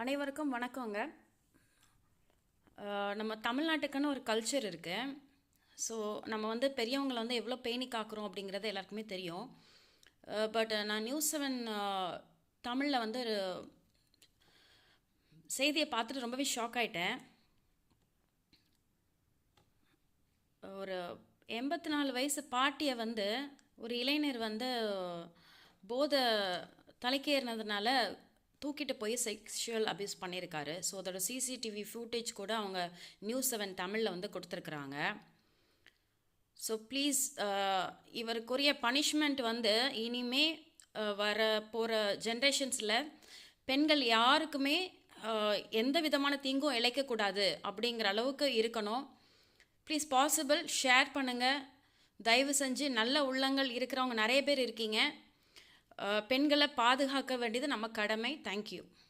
அனைவருக்கும் வணக்கங்க. நம்ம தமிழ்நாட்டுக்குன்னு ஒரு கல்ச்சர் இருக்குது. ஸோ நம்ம வந்து பெரியவங்களை வந்து எவ்வளோ பேணி காக்கிறோம் அப்படிங்கிறது எல்லாருக்குமே தெரியும். பட் நான் நியூஸ் 7 தமிழில் வந்து ஒரு செய்தியை பார்த்துட்டு ரொம்பவே ஷாக் ஆகிட்டேன். ஒரு 84 வயசு பாட்டியை வந்து ஒரு இளைஞர் வந்து போதை தலைக்கேறினதுனால தூக்கிட்டு போய் செக்ஷுவல் அப்யூஸ் பண்ணியிருக்காரு. ஸோ அதோட சிசிடிவி ஃபுட்டேஜ் கூட அவங்க நியூஸ் 7 தமிழில் வந்து கொடுத்துருக்குறாங்க. ஸோ ப்ளீஸ் இவருக்குரிய பனிஷ்மெண்ட் வந்து இனிமே வர போகிற ஜென்ரேஷன்ஸில் பெண்கள் யாருக்குமே எந்த விதமான தீங்கும் இழைக்கக்கூடாது அப்படிங்கிற அளவுக்கு இருக்கணும். ப்ளீஸ் பாசிபிள் ஷேர் பண்ணுங்கள். தயவு செஞ்சு நல்ல உள்ளங்கள் இருக்கிறவங்க நிறைய பேர் இருக்கீங்க. பெண்களை பாதுகாக்க வேண்டியது நம்ம கடமை. தேங்க்யூ.